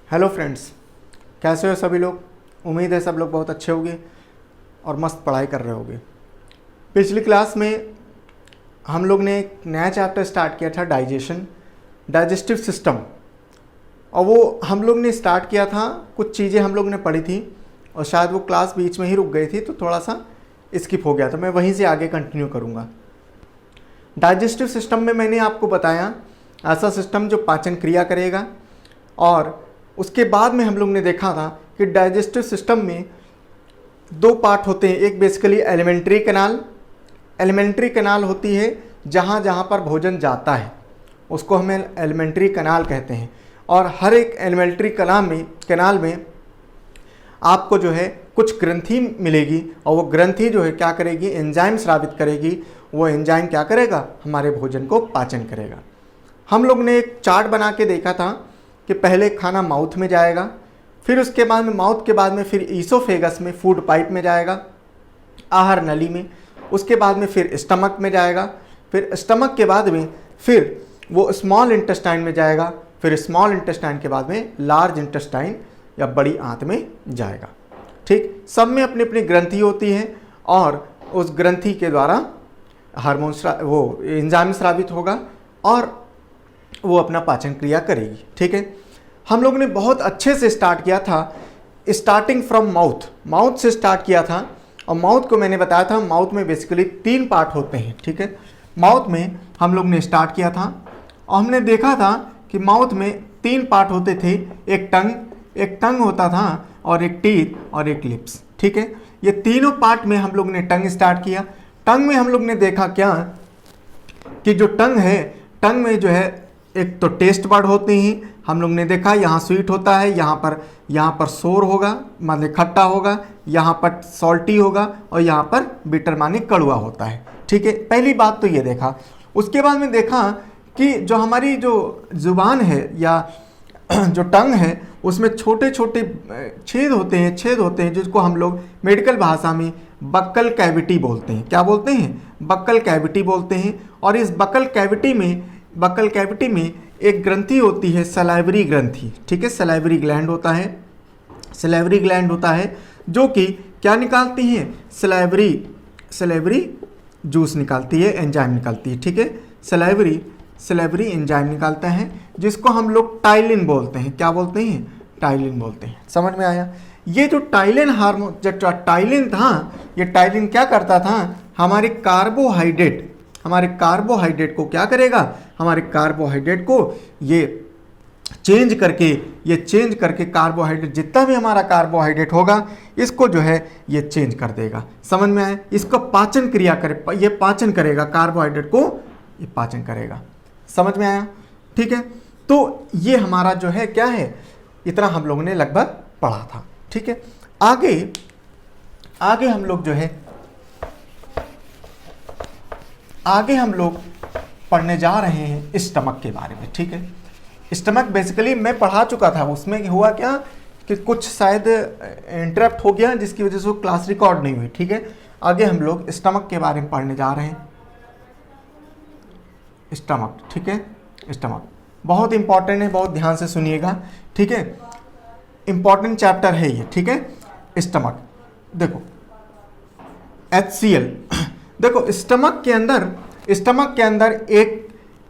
Hello friends, कैसे हो सभी लोग। उम्मीद है सब लोग बहुत अच्छे होंगे और मस्त पढ़ाई कर रहे होंगे। पिछली क्लास में हम लोग ने एक नया चैप्टर स्टार्ट किया था, डाइजेस्टिव सिस्टम। और वो हम लोग ने स्टार्ट किया था, कुछ चीज़ें हम लोग ने पढ़ी थी और शायद वो क्लास बीच में ही रुक गई थी, तो थोड़ा सा स्किप हो गया, तो मैं वहीं से आगे कंटिन्यू करूँगा। डाइजेस्टिव सिस्टम में मैंने आपको बताया ऐसा सिस्टम जो पाचन क्रिया करेगा, और उसके बाद में हम लोग ने देखा था कि डाइजेस्टिव सिस्टम में दो पार्ट होते हैं। एक बेसिकली एलिमेंट्री कैनाल होती है, जहाँ जहाँ पर भोजन जाता है उसको हमें एलिमेंट्री कैनाल कहते हैं। और हर एक एलिमेंट्री कैनाल में आपको जो है कुछ ग्रंथि मिलेगी, और वो ग्रंथि जो है क्या करेगी, एंजाइम स्रावित करेगी। वो एंजाइम क्या करेगा, हमारे भोजन को पाचन करेगा। हम लोग ने एक चार्ट बना के देखा था कि पहले खाना माउथ में जाएगा, फिर उसके बाद में माउथ के बाद में फिर ईसोफेगस में, फूड पाइप में जाएगा, आहार नली में, उसके बाद में फिर स्टमक में जाएगा, फिर स्टमक के बाद में फिर वो स्मॉल इंटेस्टाइन में जाएगा, फिर स्मॉल इंटेस्टाइन के बाद में लार्ज इंटेस्टाइन या बड़ी आंत में जाएगा। ठीक, सब में अपनी अपनी ग्रंथि होती है और उस ग्रंथि के द्वारा हार्मोन वो एंजाइम स्रावित होगा और वो अपना पाचन क्रिया करेगी। ठीक है, हम लोग ने बहुत अच्छे से स्टार्ट किया था, स्टार्टिंग फ्रॉम माउथ से स्टार्ट किया था। और माउथ को मैंने बताया था, माउथ में बेसिकली 3 पार्ट होते हैं। ठीक है, माउथ में हम लोग ने स्टार्ट किया था और हमने देखा था कि माउथ में 3 पार्ट होते थे। एक टंग होता था, और एक टीथ और एक लिप्स। ठीक है, ये तीनों पार्ट में हम लोग ने टंग स्टार्ट किया। टंग में हम लोग ने देखा क्या कि जो टंग है, टंग में जो है एक तो टेस्ट बड होते हैं। हम लोग ने देखा यहाँ स्वीट होता है, यहाँ पर सोर होगा माने खट्टा होगा, यहाँ पर सॉल्टी होगा, और यहाँ पर बिटर माने कड़वा होता है। ठीक है, पहली बात तो ये देखा। उसके बाद में देखा कि जो हमारी जो जुबान है या जो टंग है, उसमें छोटे छोटे छेद होते हैं जिसको हम लोग मेडिकल भाषा में बक्कल कैविटी बोलते हैं। क्या बोलते हैं? बक्कल कैविटी बोलते हैं। और इस बक्कल कैविटी में एक ग्रंथि होती है, सलाइवरी ग्रंथि। ठीक है, सलाइवरी ग्लैंड होता है जो कि क्या निकालती है, सलाइवरी जूस निकालती है, एंजाइम निकालती है। ठीक है, सलाइवरी एंजाइम निकालता है, जिसको हम लोग टाइलिन बोलते हैं। क्या बोलते हैं? टाइलिन बोलते हैं। समझ में आया? ये जो टाइलिन हार्मोन, जो टाइलिन था, ये टाइलिन क्या करता था, हमारे कार्बोहाइड्रेट को क्या करेगा, हमारे कार्बोहाइड्रेट को ये चेंज करके कार्बोहाइड्रेट, जितना भी हमारा कार्बोहाइड्रेट होगा, इसको जो है ये चेंज कर देगा। समझ में आया? इसको पाचन क्रिया करे, ये पाचन करेगा, कार्बोहाइड्रेट को ये पाचन करेगा। समझ में आया? ठीक है, तो ये हमारा जो है क्या है, इतना हम लोगों ने लगभग पढ़ा था। ठीक है, आगे हम लोग जो है हम लोग पढ़ने जा रहे हैं स्टमक के बारे में। ठीक है, स्टमक बेसिकली मैं पढ़ा चुका था। उसमें हुआ क्या कि कुछ शायद इंटरप्ट हो गया, जिसकी वजह से वो क्लास रिकॉर्ड नहीं हुई। ठीक है, आगे हम लोग स्टमक के बारे में पढ़ने जा रहे हैं। स्टमक, ठीक है, स्टमक बहुत इंपॉर्टेंट है, बहुत ध्यान से सुनिएगा। ठीक है, इंपॉर्टेंट चैप्टर है ये। ठीक है, स्टमक देखो, HCl देखो, स्टमक के अंदर एक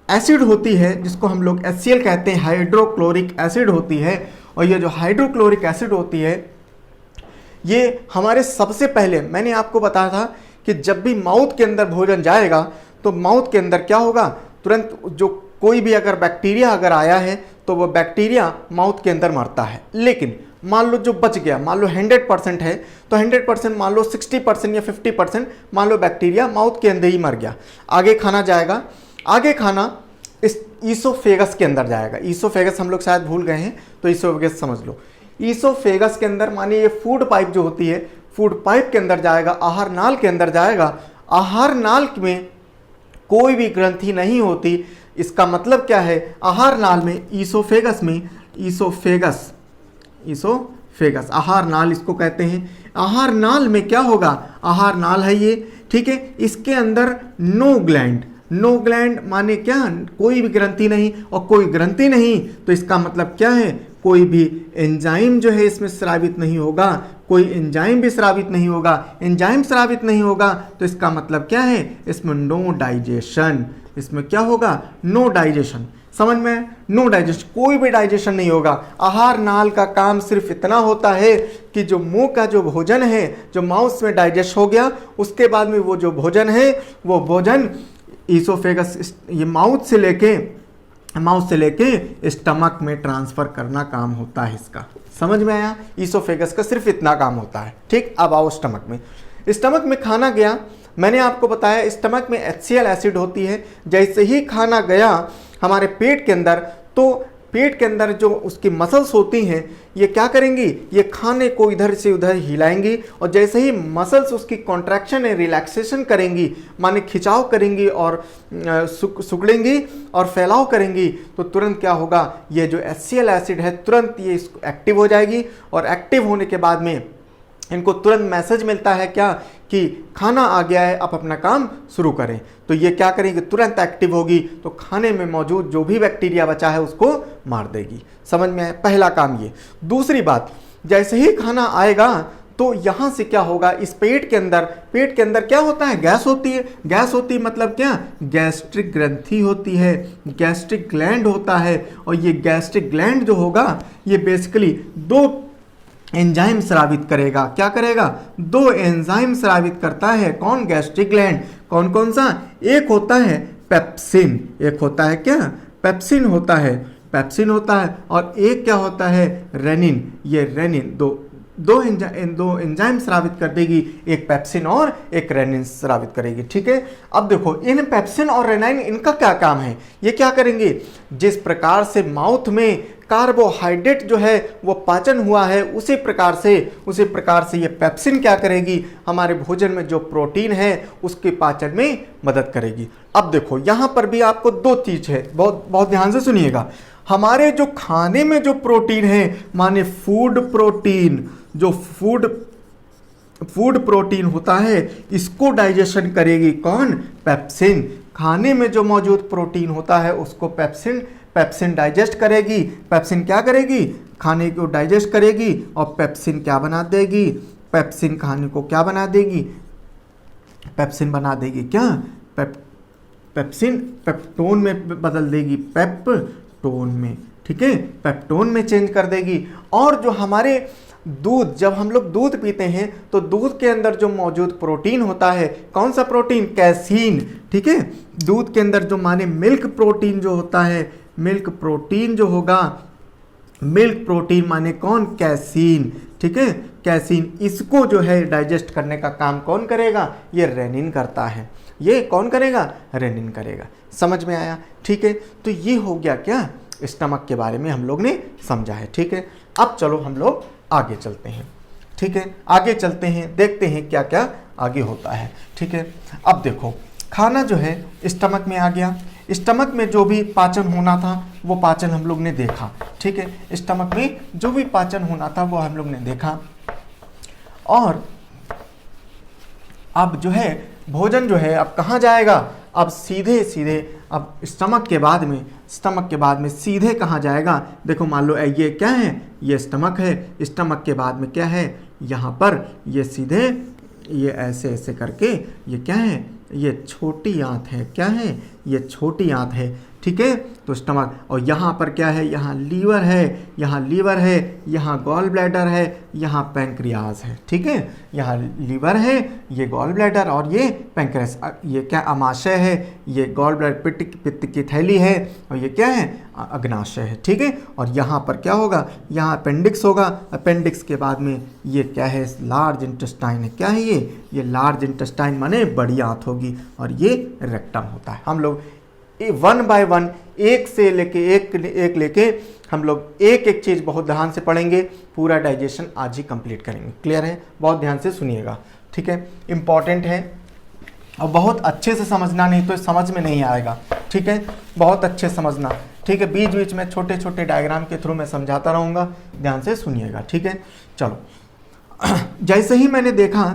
एसिड होती है जिसको हम लोग HCl कहते हैं, हाइड्रोक्लोरिक एसिड होती है। और ये जो हाइड्रोक्लोरिक एसिड होती है, ये हमारे सबसे पहले मैंने आपको बताया था कि जब भी माउथ के अंदर भोजन जाएगा तो माउथ के अंदर क्या होगा, तुरंत जो कोई भी अगर बैक्टीरिया अगर आया है तो वो बैक्टीरिया माउथ के अंदर मरता है। लेकिन मान लो जो बच गया, मान लो 100% है, तो 100% मान लो 60% या 50% मान लो बैक्टीरिया माउथ के अंदर ही मर गया। आगे खाना जाएगा, आगे खाना इस ईसोफेगस के अंदर जाएगा। ईसोफेगस हम लोग शायद भूल गए हैं, तो ईसोफेगस समझ लो। ईसोफेगस के अंदर माने ये फूड पाइप जो होती है, फूड पाइप के अंदर जाएगा, आहार नाल के अंदर जाएगा। आहार नाल में कोई भी ग्रंथि नहीं होती। इसका मतलब क्या है, आहार नाल में ईसोफेगस आहार नाल इसको कहते हैं। आहार नाल में क्या होगा, आहार नाल है ये। ठीक है, इसके अंदर नो ग्लैंड माने क्या, कोई भी ग्रंथि नहीं, और कोई ग्रंथि नहीं तो इसका मतलब क्या है, कोई भी एंजाइम जो है इसमें स्रावित नहीं होगा, कोई एंजाइम भी स्रावित नहीं होगा। एंजाइम स्रावित नहीं होगा तो इसका मतलब क्या है, इसमें नो डाइजेशन, इसमें क्या होगा, नो डाइजेशन। समझ में, नो डाइजेशन, कोई भी डाइजेशन नहीं होगा। आहार नाल का काम सिर्फ इतना होता है कि जो मुंह का जो भोजन है, जो माउथ में डाइजेस्ट हो गया, उसके बाद में वो जो भोजन है वो भोजन ईसोफेगस, ये माउथ से लेके स्टमक में ट्रांसफर करना काम होता है इसका। समझ में आया, ईसोफेगस का सिर्फ इतना काम होता है। ठीक, अब आओ स्टमक में। स्टमक में खाना गया, मैंने आपको बताया स्टमक में HCl एसिड होती है। जैसे ही खाना गया हमारे पेट के अंदर, तो पेट के अंदर जो उसकी मसल्स होती हैं ये क्या करेंगी, ये खाने को इधर से उधर हिलाएंगी, और जैसे ही मसल्स उसकी कॉन्ट्रैक्शन है, रिलैक्सेशन करेंगी, माने खिंचाव करेंगी और सुगड़ेंगी और फैलाव करेंगी, तो तुरंत क्या होगा, ये जो HCl एसिड है तुरंत ये एक्टिव हो जाएगी। और एक्टिव होने के बाद में इनको तुरंत मैसेज मिलता है क्या, कि खाना आ गया है, आप अपना काम शुरू करें। तो ये क्या करेंगे, तुरंत एक्टिव होगी, तो खाने में मौजूद जो भी बैक्टीरिया बचा है उसको मार देगी। समझ में आया, पहला काम ये। दूसरी बात, जैसे ही खाना आएगा तो यहाँ से क्या होगा, इस पेट के अंदर क्या होता है, गैस होती है। गैस होती है मतलब क्या, गैस्ट्रिक ग्रंथि होती है, गैस्ट्रिक ग्लैंड होता है। और ये गैस्ट्रिक ग्लैंड जो होगा ये बेसिकली दो एंजाइम स्रावित करेगा। क्या करेगा, दो एंजाइम स्रावित करता है। कौन, गैस्ट्रिक ग्लैंड। कौन कौन सा, एक होता है पेप्सिन, एक होता है क्या, पेप्सिन होता है, और एक क्या होता है, रेनिन। ये रेनिन दो एंजाइम स्रावित कर देगी, एक पेप्सिन और एक रेनिन स्रावित करेगी। ठीक है, अब देखो इन पेप्सिन और रेनिन, इनका क्या काम है, ये क्या करेंगे, जिस प्रकार से माउथ में कार्बोहाइड्रेट जो है वो पाचन हुआ है, उसी प्रकार से ये पेप्सिन क्या करेगी, हमारे भोजन में जो प्रोटीन है उसके पाचन में मदद करेगी। अब देखो यहाँ पर भी आपको दो चीज है, बहुत बहुत ध्यान से सुनिएगा। हमारे जो खाने में जो प्रोटीन है, माने फूड प्रोटीन, जो फूड प्रोटीन होता है, इसको डाइजेशन करेगी कौन, पेप्सिन। खाने में जो मौजूद प्रोटीन होता है उसको पेप्सिन डाइजेस्ट करेगी। पेप्सिन क्या करेगी, खाने को डाइजेस्ट करेगी, और पेप्सिन क्या बना देगी, पेप्सिन खाने को क्या बना देगी, पेप्सिन बना देगी क्या, पेप्सिन पेप्टोन में बदल देगी, पेप्टोन में। ठीक है, पेप्टोन में चेंज कर देगी। और जो हमारे दूध, जब हम लोग दूध पीते हैं तो दूध के अंदर जो मौजूद प्रोटीन होता है, कौन सा प्रोटीन, कैसीन। ठीक है, दूध के अंदर जो माने मिल्क प्रोटीन जो होता है, मिल्क प्रोटीन जो होगा, मिल्क प्रोटीन माने कौन, कैसीन। ठीक है, कैसीन, इसको जो है डाइजेस्ट करने का काम कौन करेगा, ये रेनिन करता है। ये कौन करेगा, रेनिन करेगा। समझ में आया। ठीक है, तो ये हो गया क्या, स्टमक के बारे में हम लोग ने समझा है। ठीक है, अब चलो हम लोग आगे चलते हैं। ठीक है, आगे चलते हैं, देखते हैं क्या क्या आगे होता है। ठीक है, अब देखो खाना जो है स्टमक में आ गया, स्टमक में जो भी पाचन होना था वो पाचन हम लोग ने देखा। ठीक है, स्टमक में जो भी पाचन होना था वो हम लोग ने देखा। और अब जो है भोजन जो है अब कहाँ जाएगा, अब सीधे अब स्टमक के बाद में सीधे कहाँ जाएगा। देखो मान लो ये क्या है, ये स्टमक है, स्टमक के बाद में क्या है, यहाँ पर ये सीधे ये ऐसे करके ये क्या है, ये छोटी आंत है। क्या है, ये छोटी आंत है। ठीक है, तो स्टमक, और यहाँ पर क्या है, यहाँ लीवर है, यहाँ गॉल ब्लैडर है, यहाँ पैंक्रियाज है। ठीक है, यहाँ लीवर है, ये गॉल ब्लैडर और ये पैंक्रियाज, ये क्या अमाशय है, ये गॉल ब्लैडर पित्त की थैली है, और ये क्या है, अग्नाशय है। ठीक है, और यहाँ पर क्या होगा, यहाँ अपेंडिक्स होगा। अपेंडिक्स के बाद में ये क्या है, लार्ज इंटेस्टाइन है। क्या है ये लार्ज इंटेस्टाइन माने बड़ी आंत होगी, और ये रेक्टम होता है। हम लोग 1 बाय 1 एक से लेके हम लोग एक चीज़ बहुत ध्यान से पढ़ेंगे, पूरा डाइजेशन आज ही कंप्लीट करेंगे। क्लियर है, बहुत ध्यान से सुनिएगा। ठीक है, इम्पॉर्टेंट है और बहुत अच्छे से समझना, नहीं तो समझ में नहीं आएगा। ठीक है, बहुत अच्छे समझना। ठीक है, बीच बीच में छोटे छोटे डायग्राम के थ्रू मैं समझाता रहूँगा, ध्यान से सुनिएगा। ठीक है, चलो जैसे ही मैंने देखा,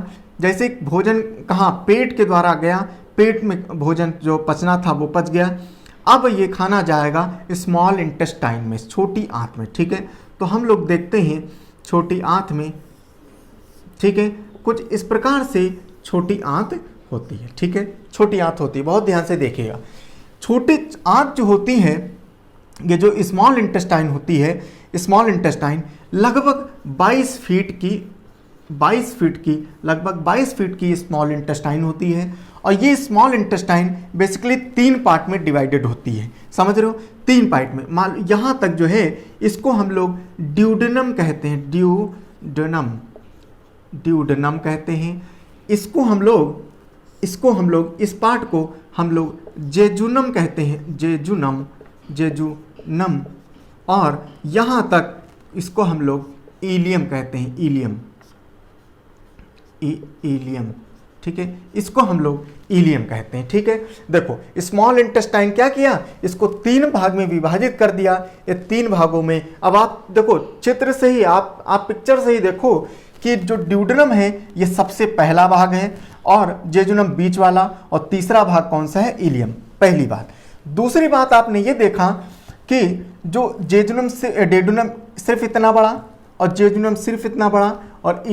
जैसे भोजन कहाँ, पेट के द्वारा गया, पेट में भोजन जो पचना था वो पच गया। अब ये खाना जाएगा स्मॉल इंटेस्टाइन में, छोटी आंत में। ठीक है, तो हम लोग देखते हैं छोटी आंत में, ठीक है, कुछ इस प्रकार से छोटी आंत होती है, ठीक है, छोटी आंत होती है, बहुत ध्यान से देखिएगा। छोटी आंत जो होती है, ये जो स्मॉल इंटेस्टाइन होती है, स्मॉल इंटेस्टाइन लगभग 22 फीट की लगभग 22 फीट की स्मॉल इंटेस्टाइन होती है। और ये स्मॉल इंटेस्टाइन बेसिकली 3 पार्ट में डिवाइडेड होती है, समझ रहे हो, 3 पार्ट में। मान यहाँ तक जो है इसको हम लोग ड्यूडेनम कहते हैं, ड्यूडेनम कहते हैं। इसको हम लोग इस पार्ट को हम लोग जेजुनम कहते हैं, जेजुनम। और यहाँ तक इसको हम लोग इलियम कहते हैं, इलियम, ठीक है, इसको हम लोग इलियम कहते हैं, ठीक है। देखो स्मॉल इंटेस्टाइन क्या किया, इसको 3 भाग में विभाजित कर दिया। ये 3 भागों में, अब आप देखो चित्र से ही, आप पिक्चर से ही देखो कि जो ड्यूडेनम है ये सबसे पहला भाग है और जेजुनम बीच वाला, और तीसरा भाग कौन सा है, इलियम, पहली बात। दूसरी बात आपने ये देखा कि जो जेजुनम से डेडुनम सिर्फ इतना बड़ा और जेजुनम सिर्फ इतना बड़ा, और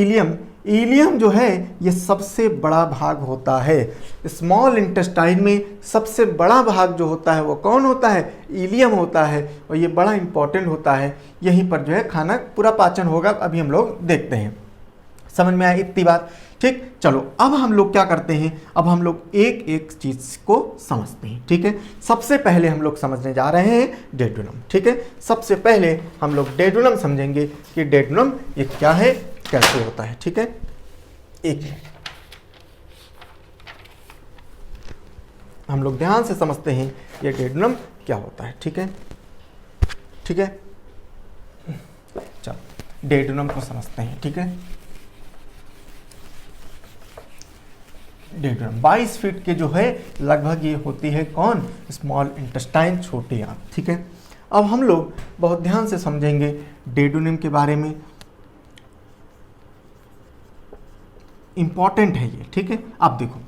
इलियम जो है ये सबसे बड़ा भाग होता है। स्मॉल इंटेस्टाइन में सबसे बड़ा भाग जो होता है वो कौन होता है, इलियम होता है, और ये बड़ा इंपॉर्टेंट होता है। यहीं पर जो है खाना पूरा पाचन होगा, अभी हम लोग देखते हैं। समझ में आया इतनी बात, ठीक। चलो अब हम लोग क्या करते हैं, अब हम लोग एक एक चीज को समझते हैं, ठीक है। सबसे पहले हम लोग समझने जा रहे हैं डेडुनम, ठीक है। सबसे पहले हम लोग डेडुनम समझेंगे कि डेडुनम ये क्या है, कैसे होता है, ठीक है। एक हम लोग ध्यान से समझते हैं ये डेडुनम क्या होता है, ठीक है, ठीक है। चलो डेडुनम को समझते हैं, ठीक है। डेडुनम 22 फीट के जो है लगभग ये होती है कौन, स्मॉल इंटेस्टाइन, छोटी आंत, ठीक है। अब हम लोग बहुत ध्यान से समझेंगे डेडुनम के बारे में, इंपॉर्टेंट है ये, ठीक है। आप देखो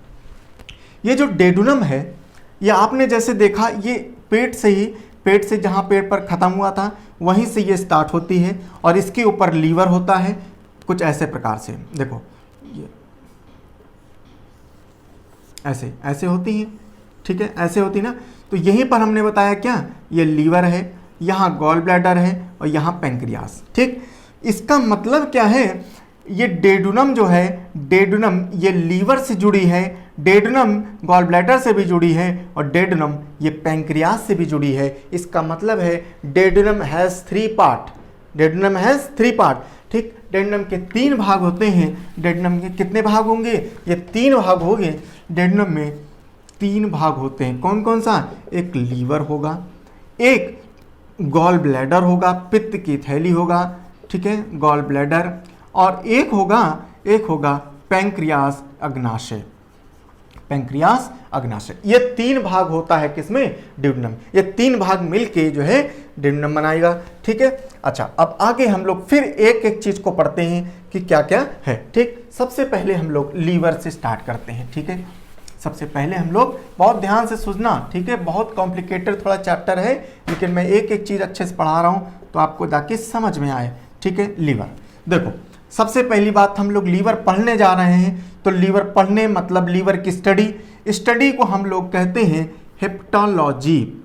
ये जो डेडुनम है ये आपने जैसे देखा, ये पेट से जहाँ पेट पर ख़त्म हुआ था वहीं से ये स्टार्ट होती है, और इसके ऊपर लीवर होता है कुछ ऐसे प्रकार से। देखो ये ऐसे ऐसे होती है, ठीक है, ऐसे होती ना। तो यहीं पर हमने बताया क्या, ये लीवर है, यहाँ गॉल ब्लैडर है और यहाँ पैंक्रियास, ठीक। इसका मतलब क्या है, ये डेडुनम जो है, डेडुनम ये लीवर से जुड़ी है, डेडुनम गॉल ब्लैडर से भी जुड़ी है, और डेडुनम ये पैंक्रियास से भी जुड़ी है। इसका मतलब है duodenum has 3 part, duodenum has 3 part, ठीक। डेडुनम के 3 भाग होते हैं। डेडुनम के कितने भाग होंगे, ये 3 भाग होंगे। डेडुनम में 3 भाग होते हैं, कौन कौन सा, एक लीवर होगा, एक गॉल ब्लैडर होगा, पित्त की थैली होगा, ठीक है, गॉल ब्लैडर, और एक होगा पैंक्रियास अग्नाशय, पैंक्रियास अग्नाशय। ये 3 भाग होता है किसमें, डेडुनम। ये 3 भाग मिलके जो है डेडुनम बनाएगा, ठीक है। अच्छा अब आगे हम लोग फिर एक एक चीज को पढ़ते हैं कि क्या क्या है, ठीक। सबसे पहले हम लोग लीवर से स्टार्ट करते हैं, ठीक है। सबसे पहले हम लोग बहुत ध्यान से सुनना, ठीक है, बहुत कॉम्प्लिकेटेड थोड़ा चैप्टर है, लेकिन मैं एक एक चीज अच्छे से पढ़ा रहा हूं तो आपको ताकि समझ में आए, ठीक है। लीवर, देखो सबसे पहली बात हम लोग लीवर पढ़ने जा रहे हैं, तो लीवर पढ़ने मतलब लीवर की स्टडी को हम लोग कहते हैं हेप्टालॉजी,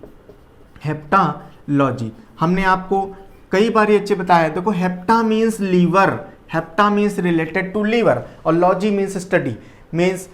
हेप्टालॉजी। हमने आपको कई बार ये अच्छे बताया, देखो hepta means liver, hepta means related to liver, और लॉजी मीन्स स्टडी, मीन्स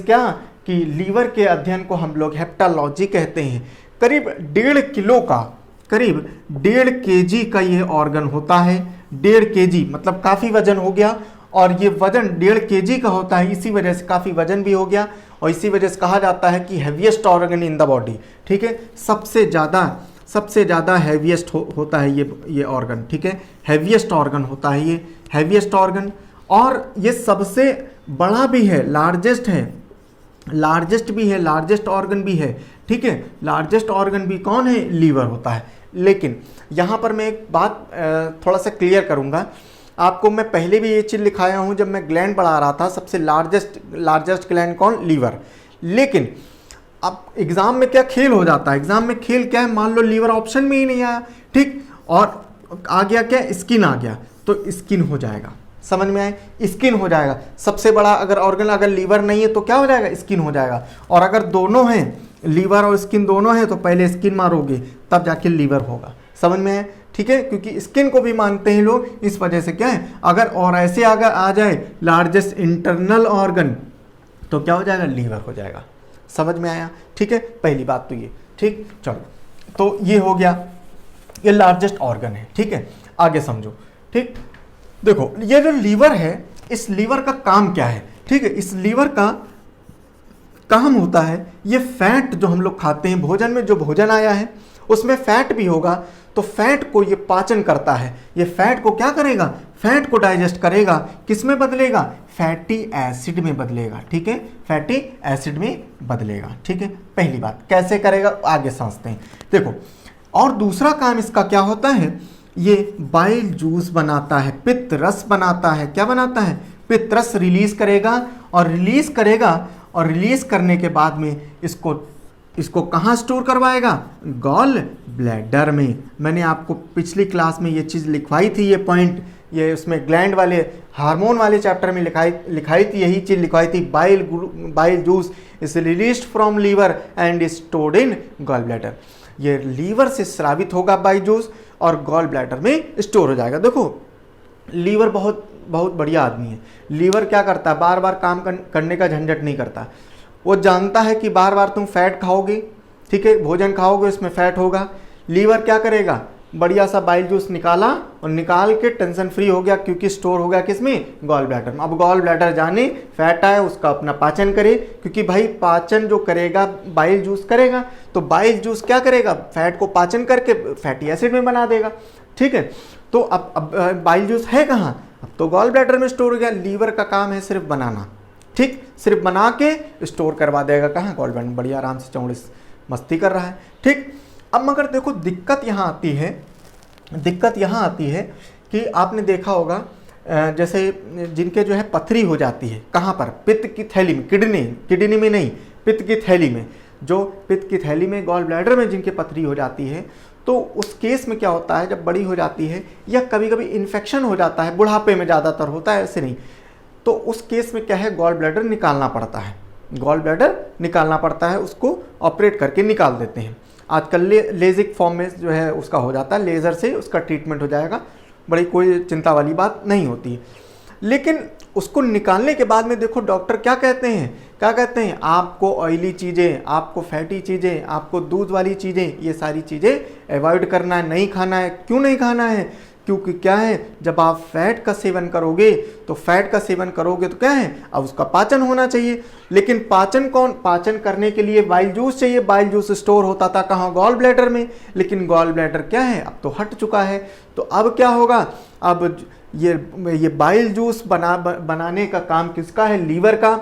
क्या कि लीवर के अध्ययन को हम लोग हेप्टालॉजी कहते हैं। करीब 1.5 kg का ये ऑर्गन होता है। 1.5 kg मतलब काफ़ी वजन हो गया, और ये वजन 1.5 kg का होता है, इसी वजह से काफ़ी वजन भी हो गया, और इसी वजह से कहा जाता है कि heaviest organ in the body, ठीक है। सबसे ज़्यादा हैवीएस्ट होता है ये ऑर्गन, ठीक है, हैवीएस्ट ऑर्गन होता है ये, हैवीएस्ट ऑर्गन, और ये सबसे बड़ा भी है, लार्जेस्ट भी है, लार्जेस्ट ऑर्गन भी है, ठीक है। लार्जेस्ट ऑर्गन भी कौन है, लीवर होता है। लेकिन यहाँ पर मैं एक बात थोड़ा सा क्लियर करूँगा आपको। मैं पहले भी ये चीज़ लिखाया हूँ जब मैं ग्लैंड पढ़ा रहा था, सबसे लार्जेस्ट ग्लैंड कौन, लीवर। लेकिन अब एग्जाम में क्या खेल हो जाता है, एग्जाम में खेल क्या है, मान लो लीवर ऑप्शन में ही नहीं आया, ठीक, और आ गया क्या, स्किन आ गया, तो स्किन हो जाएगा। समझ में आए, स्किन हो जाएगा। सबसे बड़ा अगर ऑर्गन अगर लीवर नहीं है तो क्या हो जाएगा, स्किन हो जाएगा। और अगर दोनों हैं, लीवर और स्किन दोनों हैं, तो पहले स्किन मारोगे तब जाके लीवर होगा। समझ में आए, ठीक है, क्योंकि स्किन को भी मानते हैं लोग, इस वजह से क्या है, अगर और ऐसे अगर आ जाए लार्जेस्ट इंटरनल ऑर्गन तो क्या हो जाएगा, लीवर हो जाएगा। समझ में आया, ठीक है, पहली बात तो ये, ठीक। चलो, तो ये हो गया, ये लार्जेस्ट ऑर्गन है, ठीक है। आगे समझो, ठीक। देखो ये जो लीवर है, इस लीवर का काम क्या है, ठीक है। इस लीवर का काम होता है, ये फैट जो हम लोग खाते हैं, भोजन में जो भोजन आया है उसमें फैट भी होगा, तो फैट को ये पाचन करता है। ये फैट को क्या करेगा, फैट को डाइजेस्ट करेगा, किस में बदलेगा, फैटी एसिड में बदलेगा, ठीक है, फैटी एसिड में बदलेगा, ठीक है। पहली बात कैसे करेगा आगे समझते हैं। देखो, और दूसरा काम इसका क्या होता है, ये बाइल जूस बनाता है, पित्त रस बनाता है। क्या बनाता है, पित्त रस रिलीज करेगा, और रिलीज करेगा, और रिलीज करने के बाद में इसको कहाँ स्टोर करवाएगा, गॉल ब्लैडर में। मैंने आपको पिछली क्लास में ये चीज़ लिखवाई थी, ये पॉइंट, ये उसमें ग्लैंड वाले हार्मोन वाले चैप्टर में लिखाई थी, यही चीज़ लिखवाई थी। Bile juice is released from liver and stored in gall bladder. ये लीवर से स्रावित होगा बाइल जूस और गॉल ब्लैडर में स्टोर हो जाएगा। देखो लीवर बहुत बढ़िया आदमी है। लीवर क्या करता है, बार बार काम करने का झंझट नहीं करता। वो जानता है कि बार बार तुम फैट खाओगे, ठीक है, भोजन खाओगे उसमें फैट होगा। लीवर क्या करेगा, बढ़िया सा बाइल जूस निकाला और निकाल के टेंशन फ्री हो गया, क्योंकि स्टोर हो गया किसमें, गॉल ब्लैडर में। अब गॉल ब्लैडर जाने फैट आए उसका अपना पाचन करे, क्योंकि भाई पाचन जो करेगा बाइल जूस करेगा, तो बाइल जूस क्या करेगा, फैट को पाचन करके फैटी एसिड में बना देगा, ठीक है। तो अब बाइल जूस है कहाँ, अब तो गॉल ब्लैडर में स्टोर हो गया। लीवर का काम है सिर्फ बनाना, ठीक, सिर्फ बना के स्टोर करवा देगा कहाँ, गॉल ब्लैडर में। बढ़िया आराम से चौड़ीस मस्ती कर रहा है, ठीक। अब मगर देखो दिक्कत यहाँ आती है कि आपने देखा होगा जैसे जिनके जो है पथरी हो जाती है, कहाँ पर, पित्त की थैली में, किडनी में नहीं, पित्त की थैली में, जो पित्त की थैली में गॉल ब्लैडर में जिनके पथरी हो जाती है, तो उस केस में क्या होता है, जब बड़ी हो जाती है या कभी कभी इन्फेक्शन हो जाता है, बुढ़ापे में ज़्यादातर होता है, ऐसे नहीं, तो उस केस में क्या है, गॉल ब्लैडर निकालना पड़ता है, गॉल ब्लैडर निकालना पड़ता है, उसको ऑपरेट करके निकाल देते हैं। आजकल लेजिक फॉर्म में जो है उसका हो जाता है, लेज़र से उसका ट्रीटमेंट हो जाएगा, बड़ी कोई चिंता वाली बात नहीं होती। लेकिन उसको निकालने के बाद में देखो डॉक्टर क्या कहते हैं, आपको ऑयली चीज़ें, आपको फैटी चीज़ें, आपको दूध वाली चीज़ें, ये सारी चीज़ें अवॉइड करना है, नहीं खाना है। क्यों नहीं खाना है, क्योंकि क्या है, जब आप फैट का सेवन करोगे तो क्या है, अब उसका पाचन होना चाहिए। लेकिन पाचन करने के लिए बाइल जूस चाहिए। बाइल जूस स्टोर होता था कहाँ, गॉल ब्लैडर में, लेकिन गॉल ब्लैडर क्या है, अब तो हट चुका है। तो अब क्या होगा, अब ये बाइल जूस बनाने का काम किसका है, लीवर का।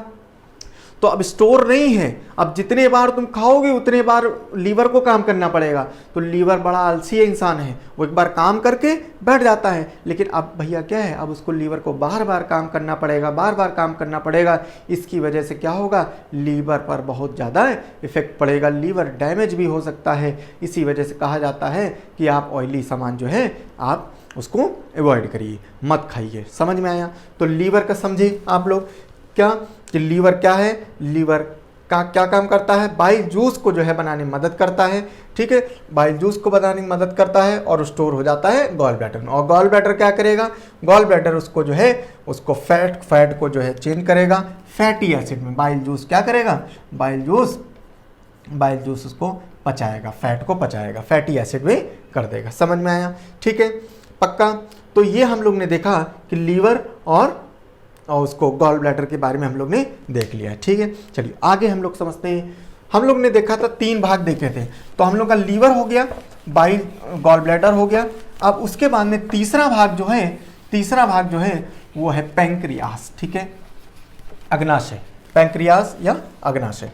तो अब स्टोर नहीं है, अब जितने बार तुम खाओगे उतने बार लीवर को काम करना पड़ेगा। तो लीवर बड़ा आलसी इंसान है, वो एक बार काम करके बैठ जाता है, लेकिन अब भैया क्या है, अब उसको लीवर को बार बार काम करना पड़ेगा। इसकी वजह से क्या होगा, लीवर पर बहुत ज़्यादा इफेक्ट पड़ेगा, लीवर डैमेज भी हो सकता है। इसी वजह से कहा जाता है कि आप ऑयली सामान जो है आप उसको अवॉइड करिए, मत खाइए। समझ में आया। तो लीवर का समझे आप लोग क्या, कि लीवर क्या है, लीवर का क्या काम करता है, बाइल जूस को जो है बनाने में मदद करता है, ठीक है, बाइल जूस को बनाने में मदद करता है और स्टोर हो जाता है गॉल ब्लैडर में। और गॉल ब्लैडर क्या करेगा, गॉल ब्लैडर उसको जो है उसको फैट को जो है चेंज करेगा फैटी एसिड में। बाइल जूस क्या करेगा, बाइल जूस उसको पचाएगा, फैट को पचाएगा, फैटी एसिड में कर देगा। समझ में आया, ठीक है, पक्का। तो ये हम लोग ने देखा कि लीवर और उसको गॉल ब्लैडर के बारे में हम लोग ने देख लिया है, ठीक है। चलिए आगे हम लोग समझते हैं। हम लोग ने देखा था 3 भाग देखे थे, तो हम लोग का लीवर हो गया, गॉल ब्लैडर हो गया। अब उसके बाद में तीसरा भाग जो है वो है पैंक्रियास, ठीक है, अग्नाशय, पैंक्रियास या अग्नाशय।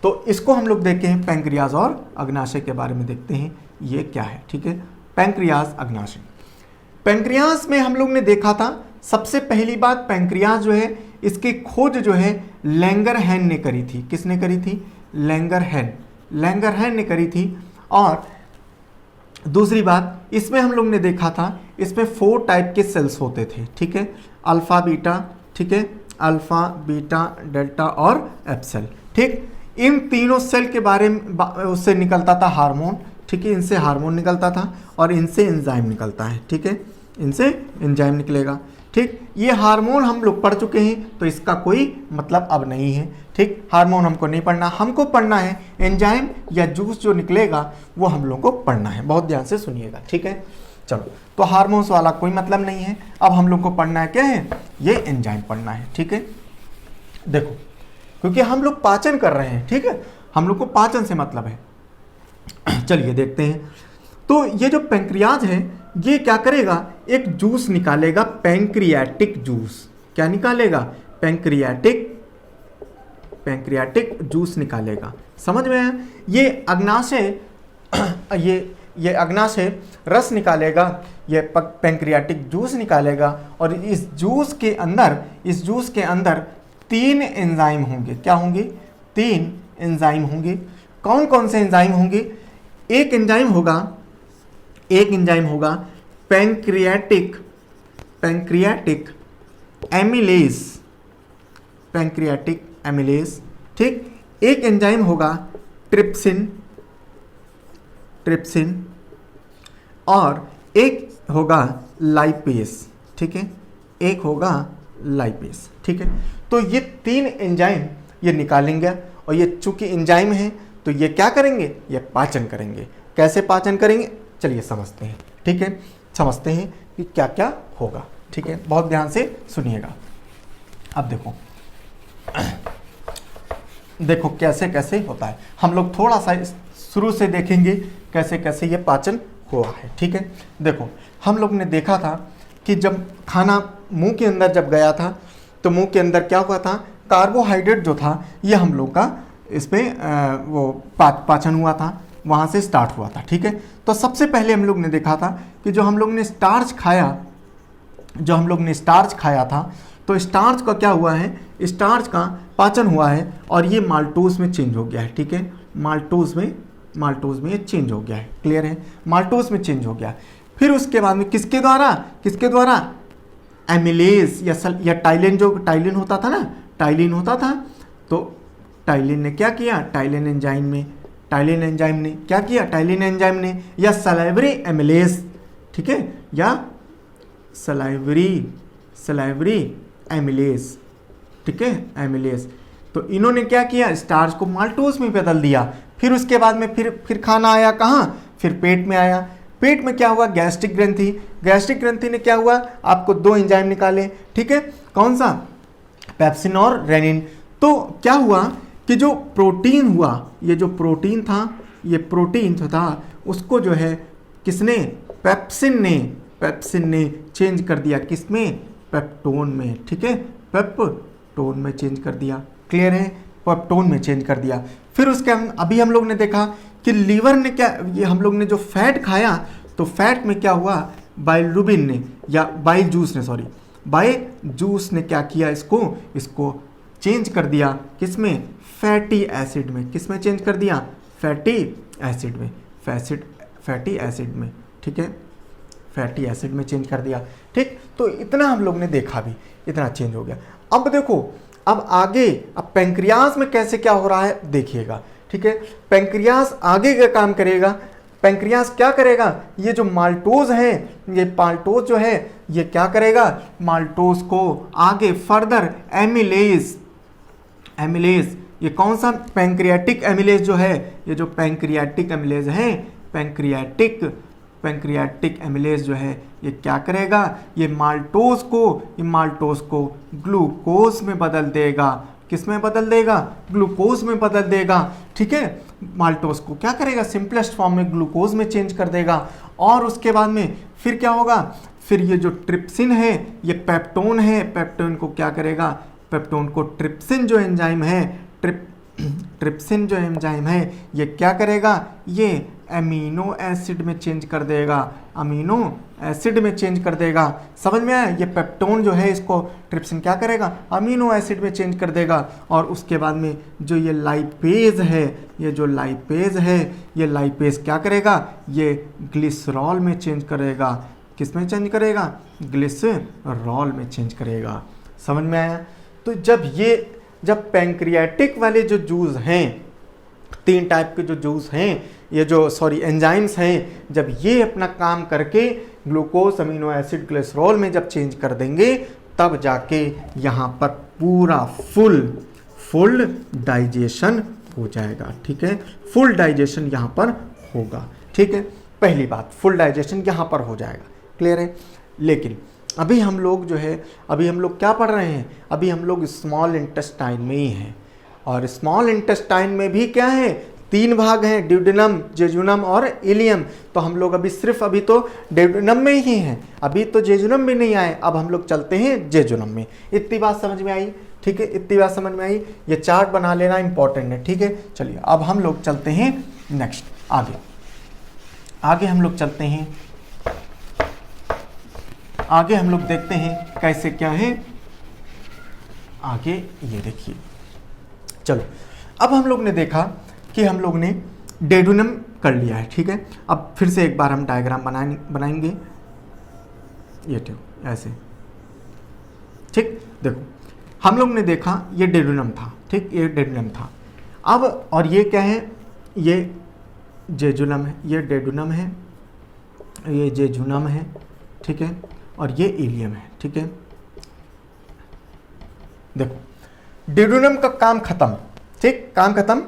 तो इसको हम लोग देखे हैं, पैंक्रियास और अग्नाशय के बारे में देखते हैं ये क्या है, ठीक है। पैंक्रियास, अग्नाशय। पैंक्रियास में हम लोग ने देखा था, सबसे पहली बात पैंक्रियास जो है इसकी खोज जो है लैंगरहैन ने करी थी। किसने करी थी, लैंगरहैन ने करी थी। और दूसरी बात, इसमें हम लोग ने देखा था, इसमें 4 टाइप के सेल्स होते थे, ठीक है, अल्फा बीटा, ठीक है, अल्फा बीटा डेल्टा और एप्सिल, ठीक। इन तीनों सेल के बारे में उससे निकलता था हार्मोन, ठीक है, इनसे हार्मोन निकलता था और इनसे एंजाइम निकलता है, ठीक है, इनसे एंजाइम निकलेगा, ठीक। ये हार्मोन हम लोग पढ़ चुके हैं तो इसका कोई मतलब अब नहीं है, ठीक। हार्मोन हमको नहीं पढ़ना, हमको पढ़ना है एंजाइम या जूस जो निकलेगा वो हम लोग को पढ़ना है, बहुत ध्यान से सुनिएगा, ठीक है। चलो, तो हार्मोन्स वाला कोई मतलब नहीं है, अब हम लोग को पढ़ना है क्या है, ये एंजाइम पढ़ना है, ठीक है। देखो, क्योंकि हम लोग पाचन कर रहे हैं, ठीक है, हम लोग को पाचन से मतलब है। चलिए देखते हैं। तो ये जो पैंक्रियाज है ये क्या करेगा, एक जूस निकालेगा, पैंक्रियाटिक जूस। क्या निकालेगा, पैंक्रियाटिक जूस निकालेगा। समझ में आया? ये अग्नाशय ये अग्नाशय रस निकालेगा, ये पैंक्रियाटिक जूस निकालेगा और इस जूस के अंदर 3 एंजाइम होंगे। क्या होंगे, 3 एंजाइम होंगे। कौन कौन से एंजाइम होंगे? एक एंजाइम होगा पैंक्रियाटिक एमिलेज, ठीक। एक एंजाइम होगा ट्रिप्सिन और एक होगा लाइपेस, ठीक है, एक होगा लाइपेस, ठीक है। तो ये 3 एंजाइम ये निकालेंगे और ये चूंकि एंजाइम है तो ये क्या करेंगे, ये पाचन करेंगे। कैसे पाचन करेंगे, चलिए समझते हैं, ठीक है, समझते हैं कि क्या क्या होगा, ठीक है, बहुत ध्यान से सुनिएगा। अब देखो कैसे कैसे होता है, हम लोग थोड़ा सा शुरू से देखेंगे कैसे कैसे ये पाचन हुआ है, ठीक है। देखो, हम लोग ने देखा था कि जब खाना मुंह के अंदर जब गया था तो मुंह के अंदर क्या हुआ था, कार्बोहाइड्रेट जो था ये हम लोग का इसमें वो पाचन हुआ था, वहाँ से स्टार्ट हुआ था, ठीक है। तो सबसे पहले हम लोग ने देखा था कि जो हम लोग ने स्टार्च खाया था तो स्टार्च का क्या हुआ है, स्टार्च का पाचन हुआ है और ये माल्टोज में चेंज हो गया है, ठीक है, माल्टोज में ये चेंज हो गया है, क्लियर है, माल्टोज में चेंज हो गया। फिर उसके बाद में किसके द्वारा एमिलेज या टाइलिन, जो टाइलिन होता था ना, टाइलिन होता था, तो टाइलिन ने क्या किया, टाइलिन एंजाइम ने या सलाइवरी एमिलेज, ठीक है, या सलाइवरी एमिलेज, ठीक है, एमिलेज। तो इन्होंने क्या किया, स्टार्च को माल्टोज में बदल दिया। फिर उसके बाद में फिर खाना आया कहाँ, फिर पेट में आया। पेट में क्या हुआ, गैस्ट्रिक ग्रंथि ने क्या हुआ, आपको 2 एंजाइम निकाले, ठीक है, कौन सा, पेप्सिन और रेनिन। तो क्या हुआ कि जो प्रोटीन हुआ, ये जो प्रोटीन जो था उसको जो है किसने, पेप्सिन ने चेंज कर दिया, किसमें, पेप्टोन में, ठीक है, पेप्टोन में चेंज कर दिया, क्लियर है, पेप्टोन में चेंज कर दिया। फिर उसके अभी हम लोग ने देखा कि लीवर ने क्या, ये हम लोग ने जो फैट खाया तो फैट में क्या हुआ, बाइल जूस ने क्या किया, इसको चेंज कर दिया, किसमें, फैटी एसिड में। किसमें चेंज कर दिया, फैटी एसिड में, ठीक है, फैटी एसिड में चेंज कर दिया, ठीक। तो इतना हम लोग ने देखा भी, इतना चेंज हो गया। अब देखो, अब आगे, अब पैंक्रियाज में कैसे क्या हो रहा है देखिएगा, ठीक है। पैंक्रियाज आगे का काम करेगा। पैंक्रियाज क्या करेगा, ये जो माल्टोज है, ये माल्टोज जो है ये क्या करेगा, माल्टोज को आगे फर्दर एमिलेज, ये कौन सा, पैंक्रियाटिक एमिलेज जो है, ये जो पैंक्रियाटिक एमिलेज है, पैंक्रियाटिक एमिलेज जो है ये क्या करेगा, ये माल्टोज को ग्लूकोज में बदल देगा। किस में बदल देगा, ग्लूकोज में बदल देगा, ठीक है। माल्टोज को क्या करेगा, सिंपलेस्ट फॉर्म में ग्लूकोज में चेंज कर देगा। और उसके बाद में फिर क्या होगा, फिर ये जो ट्रिप्सिन है, ये पेप्टोन है, पेप्टोन को क्या करेगा, पेप्टोन को ट्रिप्सिन जो एंजाइम है ये क्या करेगा, ये अमीनो एसिड में चेंज कर देगा, अमीनो एसिड में चेंज कर देगा। समझ में आया? ये पेप्टोन जो है इसको ट्रिप्सिन क्या करेगा, अमीनो एसिड में चेंज कर देगा। और उसके बाद में जो ये लाइपेज है, ये जो लाइपेज है, ये लाइपेज क्या करेगा, ये ग्लिसरॉल में चेंज करेगा। किस में चेंज करेगा, ग्लिसरॉल में चेंज करेगा। समझ में आया? तो जब पैंक्रियाटिक वाले जो जूस हैं, 3 टाइप के जो जूस हैं, ये जो एंजाइम्स हैं, जब ये अपना काम करके ग्लूकोज अमीनो एसिड ग्लिसरॉल में जब चेंज कर देंगे, तब जाके यहाँ पर पूरा फुल डाइजेशन हो जाएगा। ठीक है, फुल डाइजेशन यहाँ पर होगा। ठीक है, पहली बात फुल डाइजेशन यहाँ पर हो जाएगा। क्लियर है? लेकिन अभी हम लोग क्या पढ़ रहे हैं, अभी हम लोग स्मॉल इंटेस्टाइन में ही हैं। और स्मॉल इंटेस्टाइन में भी क्या है, 3 भाग हैं, ड्यूडेनम, जेजुनम और इलियम। तो हम लोग अभी तो ड्यूडेनम में ही हैं, अभी तो जेजुनम में नहीं आए। अब हम लोग चलते हैं जेजुनम में। इतनी बात समझ में आई? ठीक है, इतनी बात समझ में आई। ये चार्ट बना लेना इंपॉर्टेंट है। ठीक है, चलिए अब हम लोग चलते हैं नेक्स्ट, आगे हम लोग चलते हैं। आगे हम लोग देखते हैं कैसे क्या है आगे। ये देखिए, चलो अब हम लोग ने देखा कि हम लोग ने डेडुनम कर लिया है। ठीक है, अब फिर से एक बार हम डायग्राम बनाएंगे। ये देखो ऐसे। ठीक, देखो हम लोग ने देखा ये डेडुनम था। ठीक, ये डेडुनम था। अब और ये क्या है, ये जेजुनम है, ये डेडुनम है, ये जेजुनम है। ठीक है, और ये इलियम है। ठीक है, देखो डेडुनम का काम खत्म। ठीक, काम खत्म,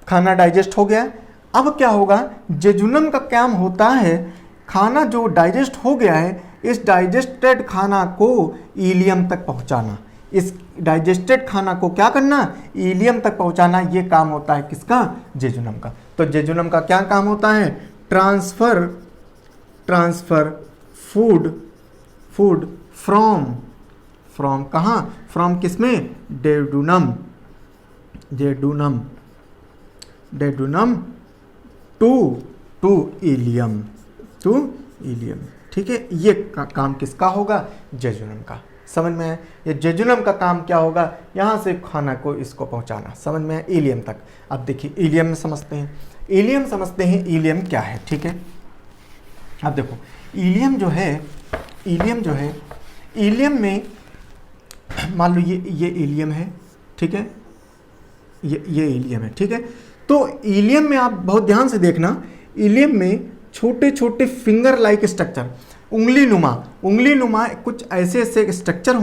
खाना डाइजेस्ट हो गया। अब क्या होगा, जेजुनम का काम होता है खाना जो डाइजेस्ट हो गया है, इस डाइजेस्टेड खाना को इलियम तक पहुंचाना। इस डाइजेस्टेड खाना को क्या करना, इलियम तक पहुंचाना। ये काम होता है किसका, जेजुनम का। तो जेजुनम का क्या काम होता है, ट्रांसफर फूड फ्रॉम कहाँ, फ्रॉम किसमें, डेडुनम टू इलियम। ठीक है, ये काम किसका होगा, जेजुनम का। समझ में है? ये जेजुनम का काम क्या होगा, यहाँ से खाना को इसको पहुँचाना। समझ में है? इलियम तक। अब देखिए इलियम में समझते हैं, इलियम क्या है। ठीक है, अब देखो इलियम जो है, इलियम में मान लो ये इलियम है। ठीक है, ये इलियम है। ठीक है, तो इलियम में आप बहुत ध्यान से देखना, इलियम में छोटे छोटे फिंगर लाइक स्ट्रक्चर, उंगली नुमा कुछ ऐसे स्ट्रक्चर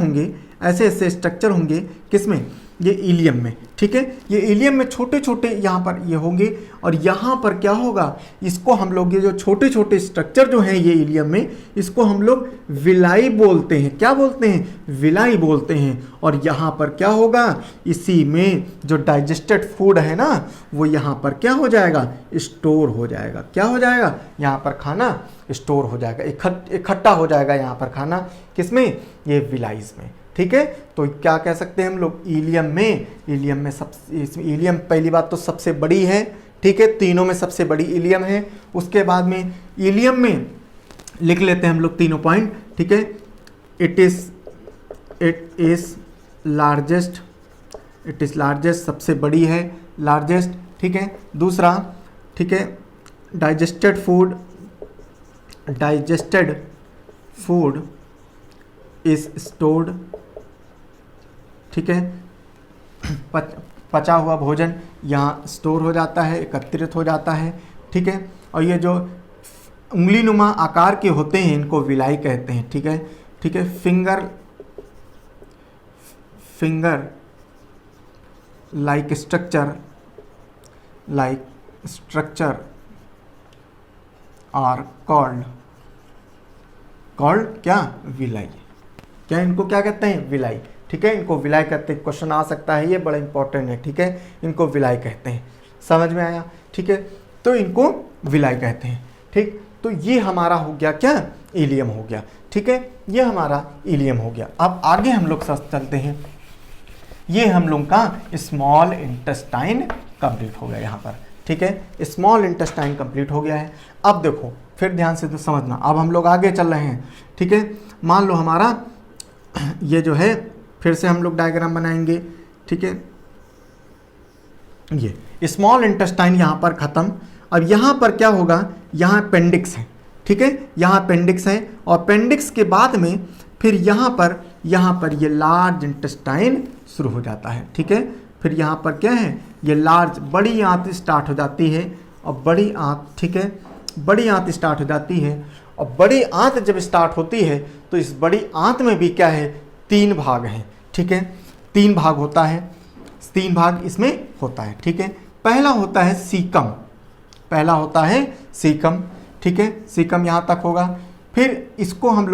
होंगे, किसमें, ये इलियम में। ठीक है, ये इलियम में छोटे छोटे यहाँ पर ये होंगे। और यहाँ पर क्या होगा, इसको हम लोग ये जो छोटे छोटे स्ट्रक्चर जो हैं ये इलियम में, इसको हम लोग विलाई बोलते हैं। क्या बोलते हैं, विलाई बोलते हैं। और यहाँ पर क्या होगा, इसी में जो डाइजेस्टेड फूड है ना, वो यहाँ पर क्या हो जाएगा, स्टोर हो जाएगा। क्या हो जाएगा, यहाँ पर खाना स्टोर हो जाएगा, इकट्ठा हो जाएगा यहाँ पर खाना। किसमें, ये विलाइज में। ठीक है, तो क्या कह सकते हैं हम लोग, इलियम में इलियम पहली बात तो सबसे बड़ी है। ठीक है, तीनों में सबसे बड़ी इलियम है। उसके बाद में इलियम में लिख लेते हैं हम लोग तीनों पॉइंट। ठीक है, इट इज लार्जेस्ट, सबसे बड़ी है, लार्जेस्ट। ठीक है, दूसरा, ठीक है, डाइजेस्टेड फूड इज स्टोर्ड। ठीक है, पचा हुआ भोजन यहाँ स्टोर हो जाता है, एकत्रित हो जाता है। ठीक है, और ये जो उंगली नुमा आकार के होते हैं इनको विलाई कहते हैं। ठीक है, finger like structure are called क्या, विलाई। क्या इनको क्या कहते हैं, विलाई। ठीक है, इनको विलाई कहते हैं। क्वेश्चन आ सकता है, ये बड़ा इंपॉर्टेंट है। ठीक है, इनको विलाई कहते हैं। समझ में आया? ठीक है, तो इनको विलाई कहते हैं। ठीक, तो ये हमारा हो गया क्या, इलियम हो गया। ठीक है, ये हमारा इलियम हो गया। अब आगे हम लोग चलते हैं। ये हम लोग का स्मॉल इंटेस्टाइन कंप्लीट हो गया यहाँ पर। ठीक है, स्मॉल इंटेस्टाइन कंप्लीट हो गया है। अब देखो फिर ध्यान से तो समझना। अब हम लोग आगे चल रहे हैं, ठीक है। मान लो हमारा ये जो है, फिर से हम लोग डायग्राम बनाएंगे, ठीक है। ये स्मॉल इंटेस्टाइन यहाँ पर ख़त्म। अब यहाँ पर क्या होगा, यहाँ अपेंडिक्स है, ठीक है, यहाँ अपेंडिक्स है, और अपेंडिक्स के बाद में फिर यहाँ पर ये लार्ज इंटेस्टाइन शुरू हो जाता है, ठीक है। फिर यहाँ पर क्या है, ये लार्ज बड़ी आंत स्टार्ट हो जाती है, और बड़ी आंत, ठीक है, बड़ी आंत स्टार्ट हो जाती है। और बड़ी आंत जब स्टार्ट होती है तो इस बड़ी आंत में भी क्या है, 3 भाग हैं, ठीक है, 3 भाग होता है, 3 भाग इसमें होता है, ठीक है। पहला होता है सीकम, पहला होता है सीकम, ठीक है, सीकम यहाँ तक होगा। फिर इसको हम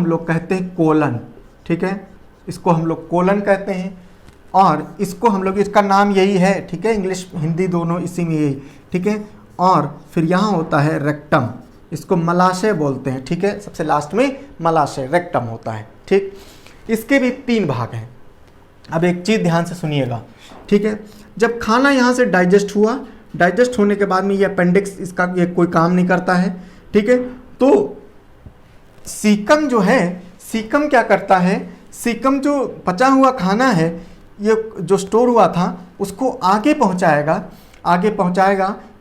लोग कहते हैं कोलन, ठीक है, इसको हम लोग कोलन कहते हैं, और इसको हम लोग, इसका नाम यही है, ठीक है, इंग्लिश हिंदी दोनों इसी में यही, ठीक है। और फिर यहाँ होता है रेक्टम, इसको मलाशय बोलते हैं, ठीक है, सबसे लास्ट में मलाशय रेक्टम होता है, ठीक। इसके भी 3 भाग हैं। अब एक चीज़ ध्यान से सुनिएगा, ठीक है। जब खाना यहाँ से डाइजेस्ट हुआ, डाइजेस्ट होने के बाद में ये अपेंडिक्स, इसका ये कोई काम नहीं करता है, ठीक है। तो सीकम जो है, सीकम क्या करता है, सीकम जो पचा हुआ खाना है, ये जो स्टोर हुआ था उसको आगे पहुंचाएगा।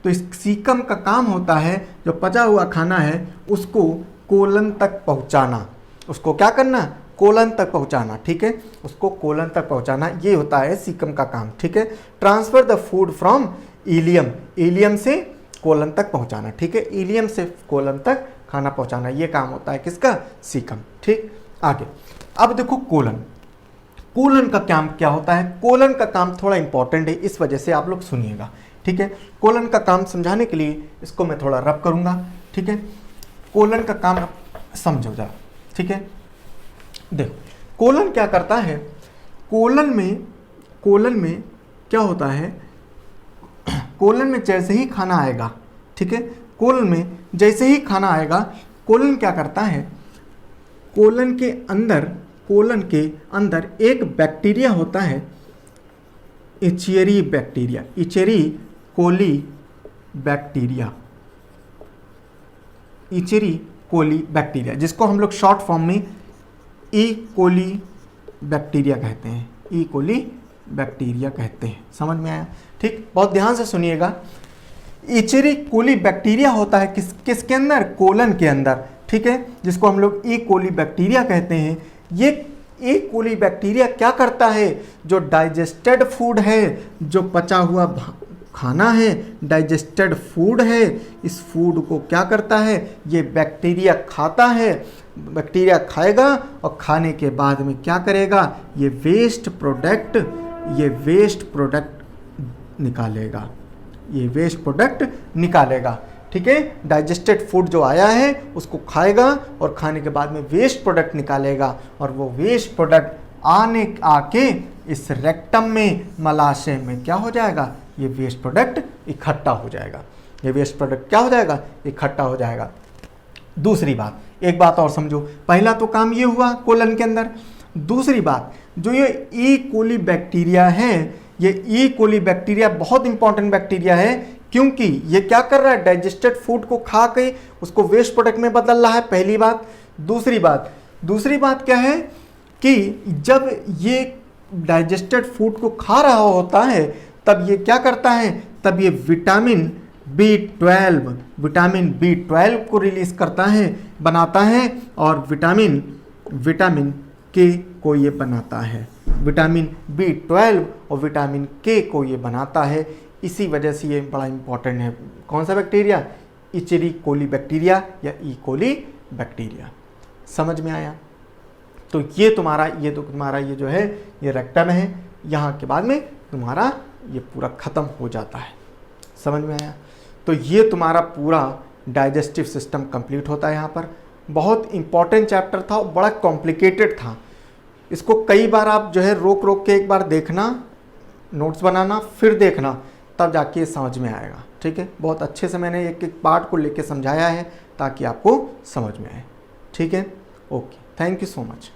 तो इस सीकम का काम होता है, जो पचा हुआ खाना है उसको कोलन तक पहुंचाना, उसको क्या करना, कोलन तक पहुंचाना, ठीक है, उसको कोलन तक पहुंचाना, ये होता है सीकम का काम, ठीक है। Transfer the food from ileum, ileum से कोलन तक पहुंचाना, ठीक है, इलियम से कोलन तक खाना पहुंचाना, ये काम होता है किसका, सीकम, ठीक। आगे अब देखो कोलन, कोलन का काम क्या होता है। कोलन का काम थोड़ा इंपॉर्टेंट है, इस वजह से आप लोग सुनिएगा, ठीक है। कोलन का काम समझाने के लिए इसको मैं थोड़ा रब करूंगा, ठीक है। कोलन का काम समझो जरा, ठीक है। देखो कोलन क्या करता है, कोलन में क्या होता है, कोलन में जैसे ही खाना आएगा, ठीक है, कोलन में जैसे ही खाना आएगा, कोलन क्या करता है, कोलन के अंदर एक बैक्टीरिया होता है, Escherichia bacteria, Escherichia coli bacteria, Escherichia coli bacteria, जिसको हम लोग शॉर्ट फॉर्म में ई कोली बैक्टीरिया कहते हैं, ई कोली बैक्टीरिया कहते हैं। समझ में आया, ठीक। बहुत ध्यान से सुनिएगा। इचेरी कोली बैक्टीरिया होता है किसके अंदर, कोलन के अंदर, ठीक है, जिसको हम लोग ई कोली बैक्टीरिया कहते हैं। ये ई कोली बैक्टीरिया क्या करता है, जो डाइजेस्टेड फूड है, जो पचा हुआ खाना है, डाइजेस्टेड फूड है, इस फूड को क्या करता है, ये बैक्टीरिया खाता है, बैक्टीरिया खाएगा, और खाने के बाद में क्या करेगा, ये वेस्ट प्रोडक्ट निकालेगा, ये वेस्ट प्रोडक्ट निकालेगा, ठीक है। डाइजेस्टेड फूड जो आया है उसको खाएगा, और खाने के बाद में वेस्ट प्रोडक्ट निकालेगा, और वो वेस्ट प्रोडक्ट आके इस रेक्टम में, मलाशय में क्या हो जाएगा, ये वेस्ट प्रोडक्ट इकट्ठा हो जाएगा, ये वेस्ट प्रोडक्ट क्या हो जाएगा, इकट्ठा हो जाएगा। दूसरी बात, एक बात और समझो, पहला तो काम ये हुआ कोलन के अंदर। दूसरी बात, जो ये ई कोली बैक्टीरिया है, ये ई कोली बैक्टीरिया बहुत इंपॉर्टेंट बैक्टीरिया है, क्योंकि ये क्या कर रहा है, डाइजेस्टेड फूड को खा के उसको वेस्ट प्रोडक्ट में बदल रहा है, पहली बात। दूसरी बात क्या है कि जब ये डाइजेस्टेड फूड को खा रहा होता है, तब ये क्या करता है, तब ये विटामिन B12 को रिलीज करता है, बनाता है, और विटामिन के को ये बनाता है, विटामिन B12 और विटामिन के को ये बनाता है। इसी वजह से ये बड़ा इंपॉर्टेंट है। कौन सा बैक्टीरिया, इचेरी कोली बैक्टीरिया या ई कोली बैक्टीरिया। समझ में आया। तो ये तुम्हारा ये जो है ये रेक्टम है, यहाँ के बाद में तुम्हारा ये पूरा ख़त्म हो जाता है। समझ में आया। तो ये तुम्हारा पूरा डाइजेस्टिव सिस्टम कंप्लीट होता है। यहाँ पर बहुत इंपॉर्टेंट चैप्टर था और बड़ा कॉम्प्लिकेटेड था। इसको कई बार आप जो है रोक के एक बार देखना, नोट्स बनाना, फिर देखना, तब जाके ये समझ में आएगा। ठीक है, बहुत अच्छे से मैंने एक एक पार्ट को लेके समझाया है ताकि आपको समझ में आए। ठीक है, okay, thank you so much.